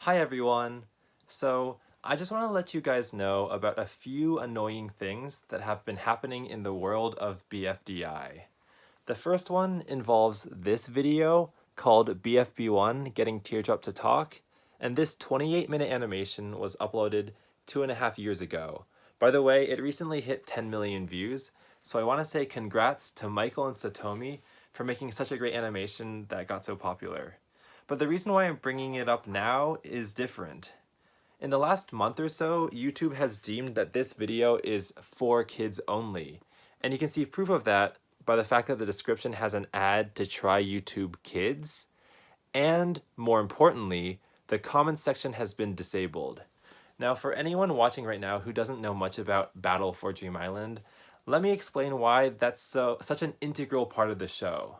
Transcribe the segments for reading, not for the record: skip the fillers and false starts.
Hi everyone! So, I just want to let you guys know about a few annoying things that have been happening in the world of BFDI. The first one involves this video called BFB1 Getting Teardrop to Talk, and this 28-minute animation was uploaded 2.5 years ago. By the way, it recently hit 10 million views, so I want to say congrats to Michael and Satomi for making such a great animation that got so popular. But the reason why I'm bringing it up now is different. In the last month or so, YouTube has deemed that this video is for kids only. And you can see proof of that by the fact that the description has an ad to try YouTube Kids. And more importantly, the comments section has been disabled. Now, for anyone watching right now who doesn't know much about Battle for Dream Island, let me explain why that's such an integral part of the show.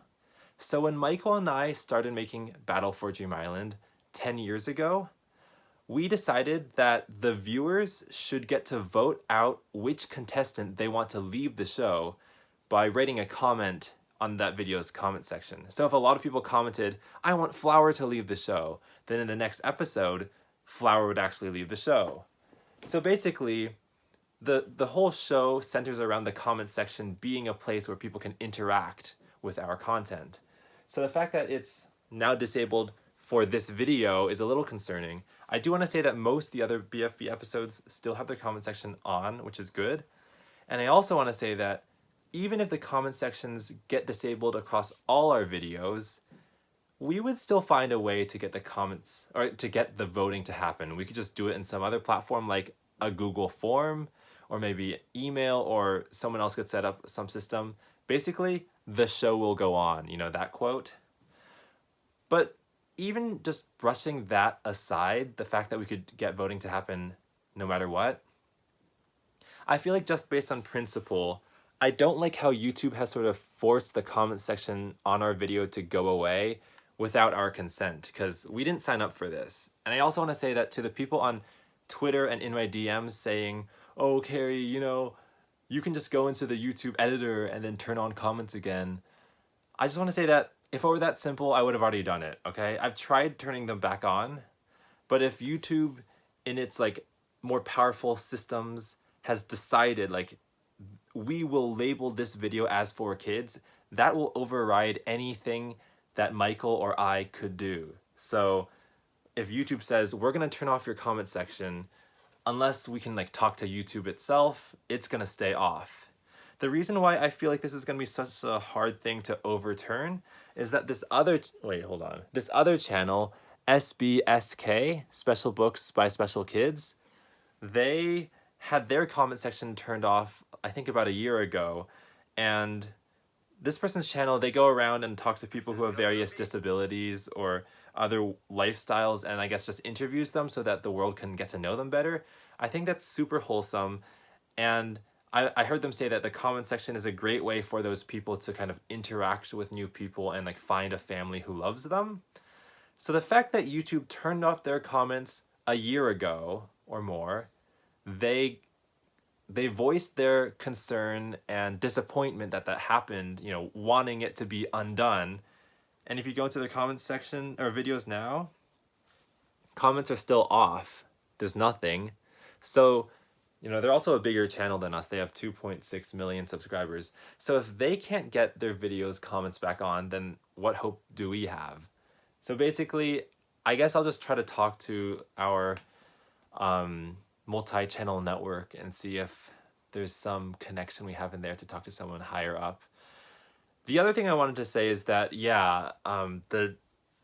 So when Michael and I started making Battle for Dream Island 10 years ago, we decided that the viewers should get to vote out which contestant they want to leave the show by writing a comment on that video's comment section. So if a lot of people commented, I want Flower to leave the show, then in the next episode, Flower would actually leave the show. So basically, the whole show centers around the comment section being a place where people can interact with our content. So the fact that it's now disabled for this video is a little concerning. I do want to say that most of the other BFB episodes still have their comment section on, which is good. And I also want to say that even if the comment sections get disabled across all our videos, we would still find a way to get the comments or to get the voting to happen. We could just do it in some other platform like a Google form or maybe email, or someone else could set up some system. Basically, the show will go on, you know, that quote. But even just brushing that aside, the fact that we could get voting to happen no matter what, I feel like just based on principle, I don't like how YouTube has sort of forced the comment section on our video to go away without our consent, because we didn't sign up for this. And I also want to say that to the people on Twitter and in my DMs saying, oh, Carrie, you know, you can just go into the YouTube editor and then turn on comments again. I just want to say that if it were that simple, I would have already done it, okay? I've tried turning them back on, but if YouTube in its like more powerful systems has decided like we will label this video as for kids, that will override anything that Michael or I could do. So if YouTube says we're gonna turn off your comment section, unless we can like talk to YouTube itself, it's gonna stay off. The reason why I feel like this is gonna be such a hard thing to overturn is that this other channel, SBSK Special Books by Special Kids, they had their comment section turned off, I think about a year ago, and this person's channel, they go around and talk to people who have various disabilities or other lifestyles, and I guess just interviews them so that the world can get to know them better. I think that's super wholesome, and I heard them say that the comment section is a great way for those people to kind of interact with new people and like find a family who loves them. So the fact that YouTube turned off their comments a year ago or more, they voiced their concern and disappointment that that happened, you know, wanting it to be undone. And if you go into the comments section or videos now, comments are still off. There's nothing. So, you know, they're also a bigger channel than us. They have 2.6 million subscribers. So if they can't get their videos comments back on, then what hope do we have? So basically, I guess I'll just try to talk to our multi-channel network and see if there's some connection we have in there to talk to someone higher up. The other thing I wanted to say is that, yeah, the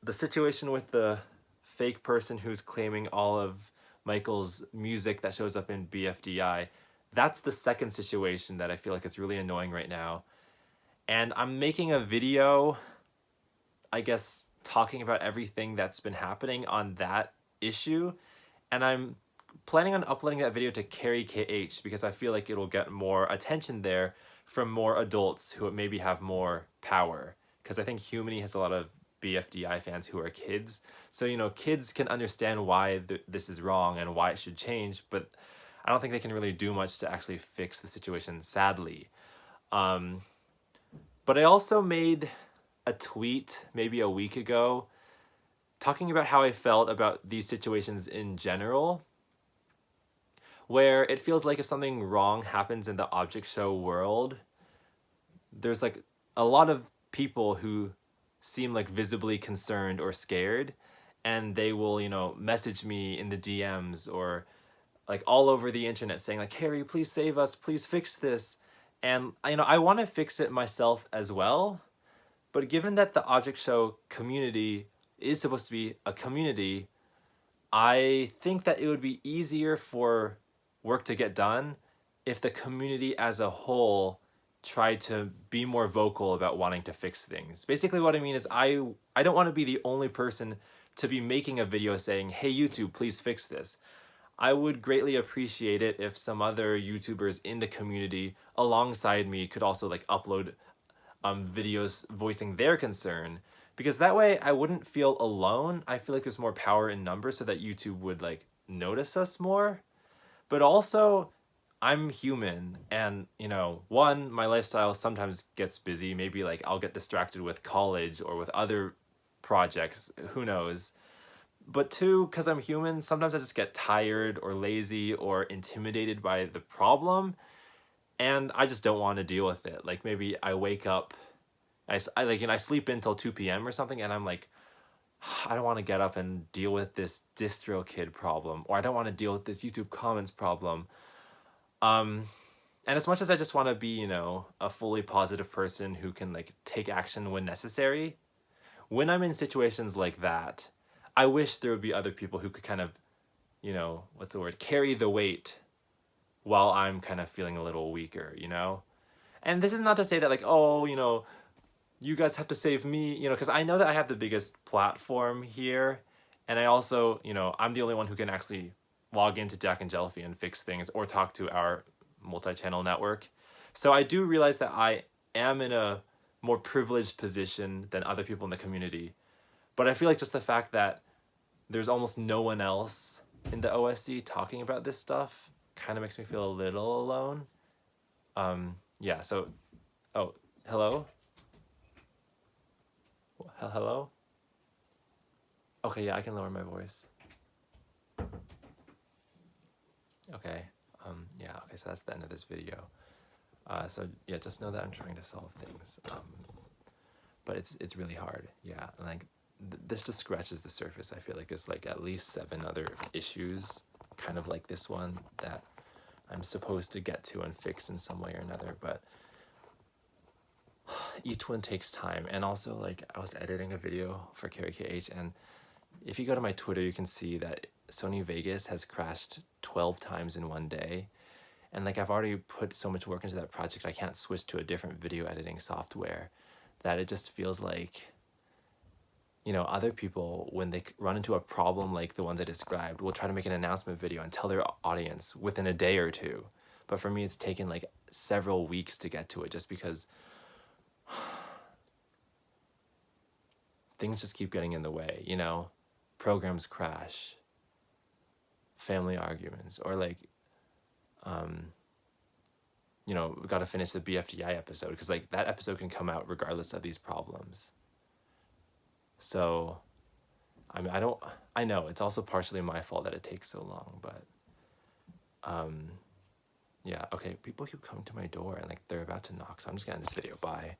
situation with the fake person who's claiming all of Michael's music that shows up in BFDI, that's the second situation that I feel like is really annoying right now. And I'm making a video, I guess, talking about everything that's been happening on that issue, and I'm planning on uploading that video to Carrie KH because I feel like it'll get more attention there from more adults who maybe have more power, because I think Humany has a lot of BFDI fans who are kids, so you know, kids can understand why this is wrong and why it should change, but I don't think they can really do much to actually fix the situation, sadly. But I also made a tweet maybe a week ago talking about how I felt about these situations in general, where it feels like if something wrong happens in the object show world, there's like a lot of people who seem like visibly concerned or scared, and they will, message me in the DMs or like all over the internet saying like, Harry, please save us, please fix this. And I want to fix it myself as well, but given that the object show community is supposed to be a community, I think that it would be easier for work to get done if the community as a whole tried to be more vocal about wanting to fix things. Basically what I mean is I don't want to be the only person to be making a video saying, hey YouTube, please fix this. I would greatly appreciate it if some other YouTubers in the community alongside me could also like upload videos voicing their concern, because that way I wouldn't feel alone. I feel like there's more power in numbers so that YouTube would like notice us more. But also, I'm human, and one, my lifestyle sometimes gets busy. Maybe like I'll get distracted with college or with other projects, who knows. But two, because I'm human, sometimes I just get tired or lazy or intimidated by the problem, and I just don't want to deal with it. Like maybe I wake up, I sleep until 2 p.m. or something, and I'm like, I don't want to get up and deal with this DistroKid problem, or I don't want to deal with this YouTube comments problem. And as much as I just want to be, a fully positive person who can like take action when necessary, when I'm in situations like that, I wish there would be other people who could kind of, carry the weight while I'm kind of feeling a little weaker, And this is not to say that like, oh, you guys have to save me, because I know that I have the biggest platform here, and I also, I'm the only one who can actually log into Jack and Jellyfy and fix things or talk to our multi-channel network. So I do realize that I am in a more privileged position than other people in the community, but I feel like just the fact that there's almost no one else in the OSC talking about this stuff kind of makes me feel a little alone. Yeah, so, oh, hello? Hello? Okay, yeah, I can lower my voice. Okay, yeah, okay, so that's the end of this video. So yeah, just know that I'm trying to solve things, but it's really hard, yeah, and like, this just scratches the surface. I feel like there's like at least 7 other issues, kind of like this one, that I'm supposed to get to and fix in some way or another, but each one takes time. And also, like, I was editing a video for KH, and if you go to my Twitter, you can see that Sony Vegas has crashed 12 times in one day. And like, I've already put so much work into that project, I can't switch to a different video editing software, that it just feels like, other people, when they run into a problem like the ones I described, will try to make an announcement video and tell their audience within a day or two. But for me, it's taken like several weeks to get to it, just because things just keep getting in the way, programs crash, family arguments, or like, we've got to finish the BFDI episode, because like that episode can come out regardless of these problems. So, I mean, I know it's also partially my fault that it takes so long, but, yeah, okay, people keep coming to my door and like they're about to knock, so I'm just gonna end this video. Bye.